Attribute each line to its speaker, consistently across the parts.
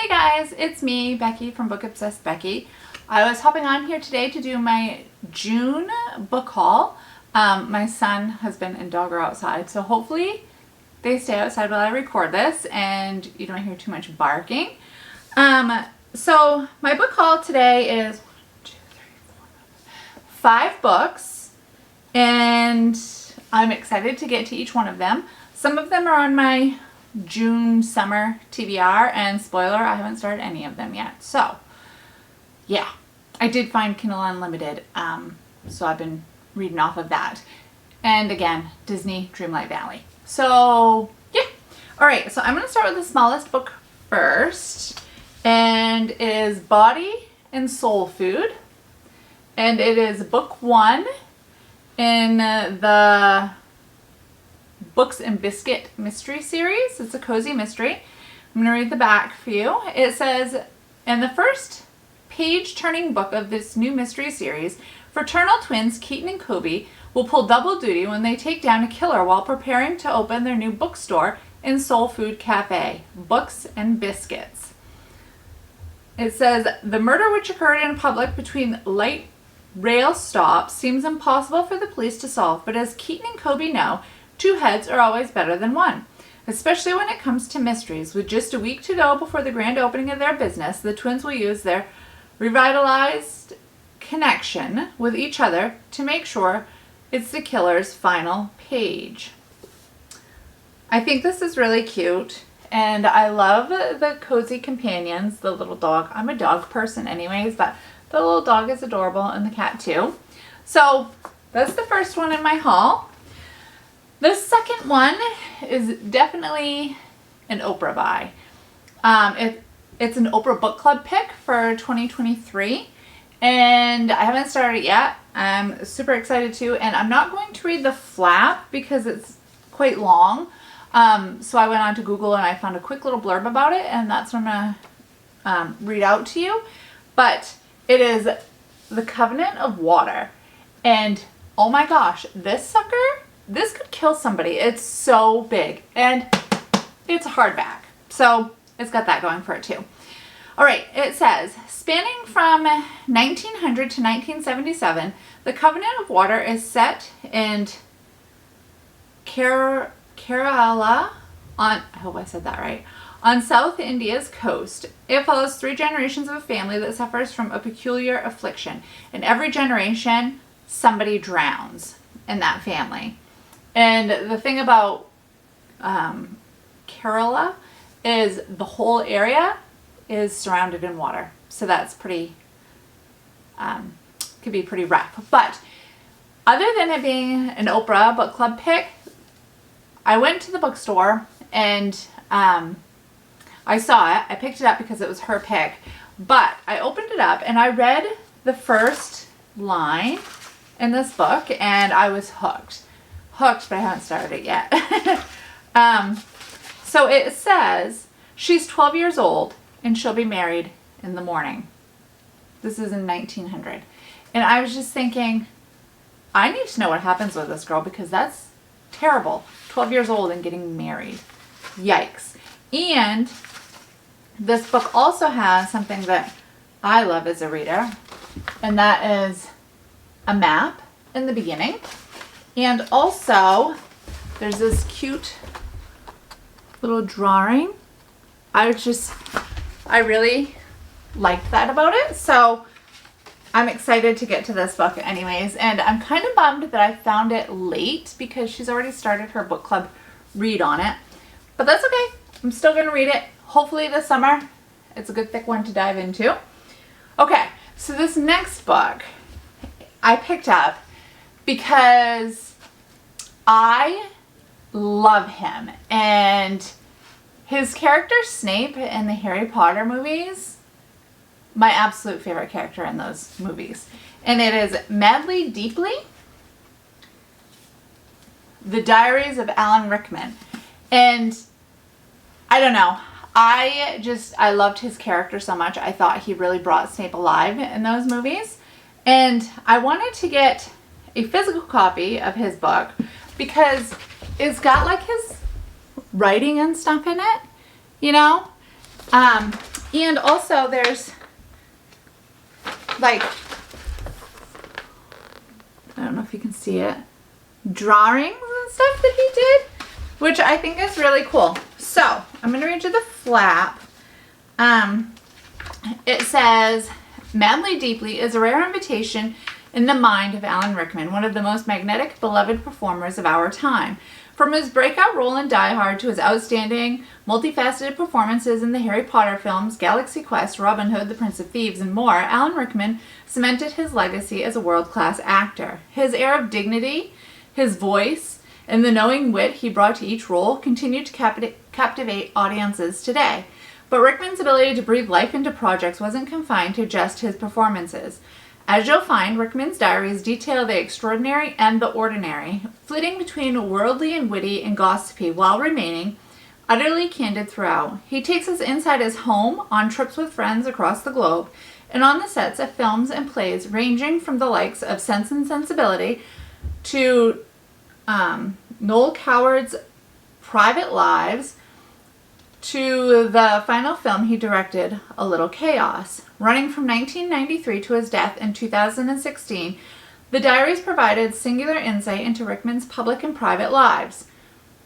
Speaker 1: Hey guys, it's me, Becky from Book Obsessed Becky. I was hopping on here today to do my June book haul. My son has been and dog are outside, so hopefully they stay outside while I record this and you don't hear too much barking. So my book haul today is 5 books, and I'm excited to get to each one of them. Some of them are on my June summer TBR, and spoiler, I haven't started any of them yet. So yeah, I did find Kindle Unlimited, so I've been reading off of that. And again, Disney Dreamlight Valley. So yeah, all right, so I'm going to start with the smallest book first, and it is Body and Soul Food, and it is book 1 in the Books and Biscuit mystery series. It's a cozy mystery. I'm going to read the back for you. It says, in the first page-turning book of this new mystery series, fraternal twins Keaton and Kobe will pull double duty when they take down a killer while preparing to open their new bookstore and soul food cafe, Books and Biscuits. It says, the murder which occurred in public between light rail stops seems impossible for the police to solve, but as Keaton and Kobe know, 2 heads are always better than 1, especially when it comes to mysteries. With just a week to go before the grand opening of their business, the twins will use their revitalized connection with each other to make sure it's the killer's final page. I think this is really cute, and I love the cozy companions, the little dog. I'm a dog person anyways, but the little dog is adorable, and the cat too. So that's the first one in my haul. The second one is definitely an Oprah buy. It's an Oprah book club pick for 2023, and I haven't started it yet. I'm super excited to, and I'm not going to read the flap because it's quite long. So I went on to Google and I found a quick little blurb about it, and that's what I'm gonna read out to you. But it is The Covenant of Water, and oh my gosh, this sucker, this could kill somebody. It's so big, and it's a hardback, so it's got that going for it too. All right, it says, spanning from 1900 to 1977, The Covenant of Water is set in Kerala, I hope I said that right, on South India's coast. It follows 3 generations of a family that suffers from a peculiar affliction. In every generation, somebody drowns in that family. And the thing about Kerala is the whole area is surrounded in water. So that's pretty, could be pretty rough. But other than it being an Oprah book club pick, I went to the bookstore and I saw it. I picked it up because it was her pick. But I opened it up and I read the first line in this book and I was hooked. But I haven't started it yet. So it says, she's 12 years old and she'll be married in the morning. This is in 1900. And I was just thinking, I need to know what happens with this girl because that's terrible. 12 years old and getting married. Yikes. And this book also has something that I love as a reader, and that is a map in the beginning. And also, there's this cute little drawing. I really liked that about it. So I'm excited to get to this book anyways. And I'm kind of bummed that I found it late because she's already started her book club read on it. But that's okay. I'm still going to read it. Hopefully this summer. It's a good thick one to dive into. Okay, so this next book I picked up because I love him, and his character Snape in the Harry Potter movies, my absolute favorite character in those movies. And it is Madly Deeply, The Diaries of Alan Rickman. And I don't know, I loved his character so much. I thought he really brought Snape alive in those movies. And I wanted to get a physical copy of his book because it's got like his writing and stuff in it, you know? And also there's like, I don't know if you can see it, drawings and stuff that he did, which I think is really cool. So I'm going to read you the flap. It says, Madly Deeply is a rare invitation in the mind of Alan Rickman, one of the most magnetic, beloved performers of our time. From his breakout role in Die Hard to his outstanding, multifaceted performances in the Harry Potter films, Galaxy Quest, Robin Hood, The Prince of Thieves, and more, Alan Rickman cemented his legacy as a world-class actor. His air of dignity, his voice, and the knowing wit he brought to each role continue to captivate audiences today. But Rickman's ability to breathe life into projects wasn't confined to just his performances. As you'll find, Rickman's diaries detail the extraordinary and the ordinary, flitting between worldly and witty and gossipy while remaining utterly candid throughout. He takes us inside his home, on trips with friends across the globe, and on the sets of films and plays ranging from the likes of Sense and Sensibility to Noel Coward's Private Lives, to the final film he directed, A Little Chaos. Running from 1993 to his death in 2016, the diaries provided singular insight into Rickman's public and private lives.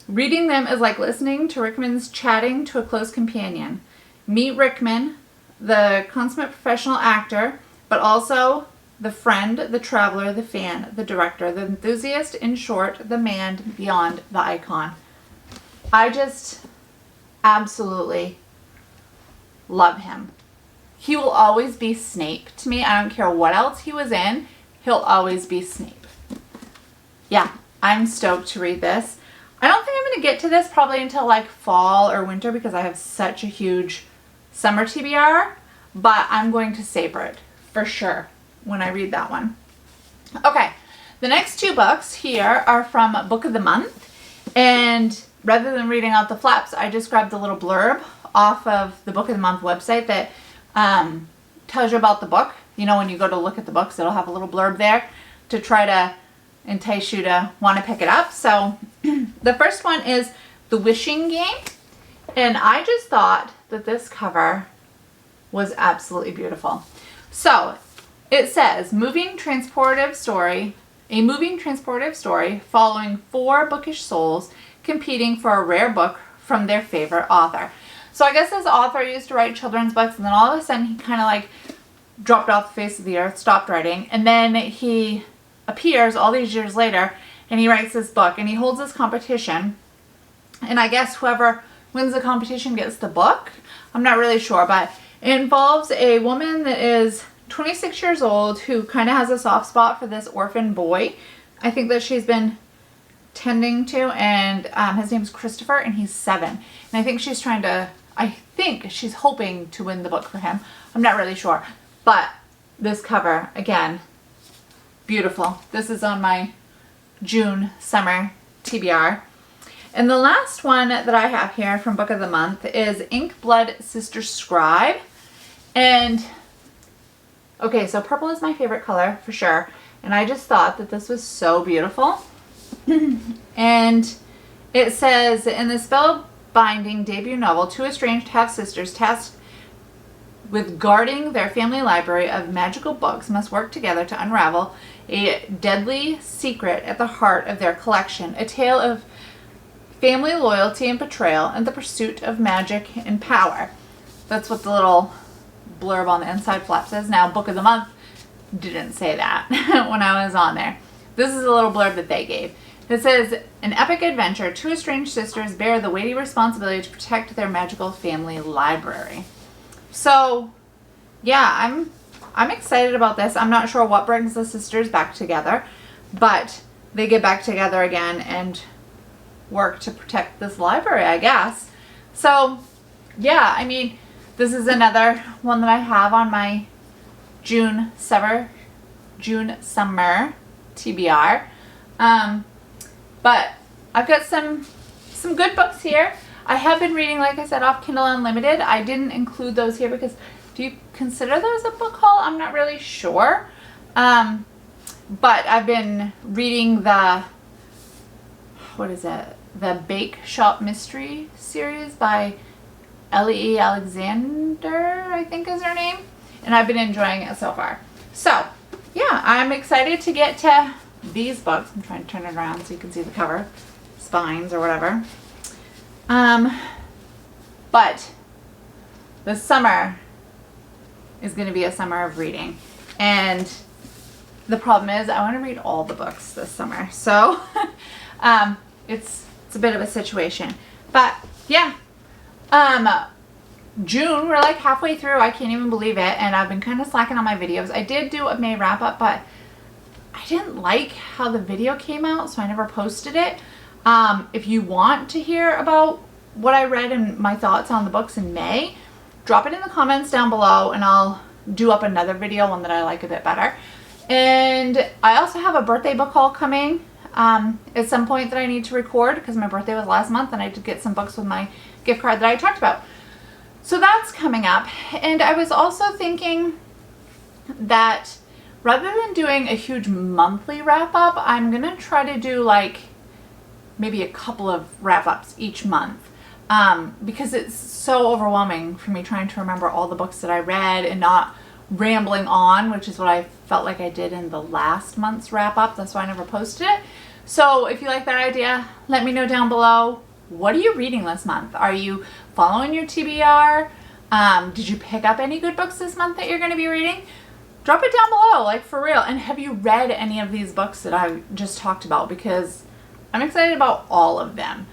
Speaker 1: Reading them is like listening to Rickman's chatting to a close companion. Meet Rickman, the consummate professional actor, but also the friend, the traveler, the fan, the director, the enthusiast, in short, the man beyond the icon. I just absolutely love him. He will always be Snape to me. I don't care what else he was in. He'll always be Snape. Yeah, I'm stoked to read this. I don't think I'm going to get to this probably until like fall or winter because I have such a huge summer TBR, but I'm going to savor it for sure when I read that one. Okay, the next two books here are from Book of the Month, and rather than reading out the flaps, I just grabbed a little blurb off of the Book of the Month website that tells you about the book. You know, when you go to look at the books, it'll have a little blurb there to try to entice you to want to pick it up. So the first one is The Wishing Game, and I just thought that this cover was absolutely beautiful. So it says, a moving transportive story following four bookish souls competing for a rare book from their favorite author. So I guess this author used to write children's books, and then all of a sudden he kind of like dropped off the face of the earth, stopped writing, and then he appears all these years later and he writes this book and he holds this competition, and I guess whoever wins the competition gets the book. I'm not really sure, but it involves a woman that is 26 years old who kind of has a soft spot for this orphan boy. I think that she's been tending to, and his name's Christopher and he's 7, and I think she's she's hoping to win the book for him. I'm not really sure, but this cover, again, beautiful. This is on my June summer TBR. And the last one that I have here from Book of the Month is Ink Blood Sister Scribe. And okay, so purple is my favorite color for sure, and I just thought that this was so beautiful. And it says, in the spellbinding debut novel, two estranged half-sisters tasked with guarding their family library of magical books must work together to unravel a deadly secret at the heart of their collection, a tale of family loyalty and betrayal and the pursuit of magic and power. That's what the little blurb on the inside flap says. Now, Book of the Month didn't say that when I was on there. This is a little blurb that they gave. It says, an epic adventure, two estranged sisters bear the weighty responsibility to protect their magical family library. So, yeah, I'm excited about this. I'm not sure what brings the sisters back together, but they get back together again and work to protect this library, I guess. So, yeah, I mean, this is another one that I have on my June summer TBR. But I've got some good books here. I have been reading, like I said, off Kindle Unlimited. I didn't include those here because, do you consider those a book haul? I'm not really sure. But I've been reading the Bake Shop Mystery series by Ellie Alexander, I think is her name. And I've been enjoying it so far. So, yeah, I'm excited to get to these books. I'm trying to turn it around so you can see the cover. Spines or whatever. But the summer is going to be a summer of reading. And the problem is I want to read all the books this summer. So, it's a bit of a situation. But, yeah. June, we're like halfway through. I can't even believe it. And I've been kind of slacking on my videos. I did do a May wrap up, but I didn't like how the video came out, so I never posted it. If you want to hear about what I read and my thoughts on the books in May, drop it in the comments down below and I'll do up another video, one that I like a bit better. And I also have a birthday book haul coming at some point that I need to record because my birthday was last month and I did get some books with my gift card that I talked about. So that's coming up. And I was also thinking that rather than doing a huge monthly wrap up, I'm going to try to do like maybe a couple of wrap ups each month. Because it's so overwhelming for me trying to remember all the books that I read and not rambling on, which is what I felt like I did in the last month's wrap up. That's why I never posted it. So if you like that idea, let me know down below. What are you reading this month? Are you following your TBR? Did you pick up any good books this month that you're going to be reading? Drop it down below, like for real. And have you read any of these books that I just talked about? Because I'm excited about all of them.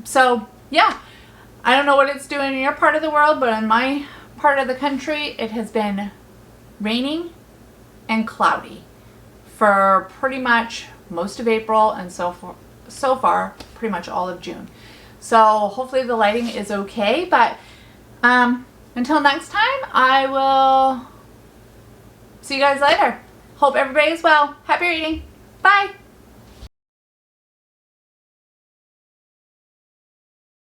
Speaker 1: So yeah, I don't know what it's doing in your part of the world, but in my part of the country, it has been raining and cloudy for pretty much most of April and so far pretty much all of June. So hopefully the lighting is okay, but until next time, I will see you guys later. Hope everybody is well. Happy reading. Bye.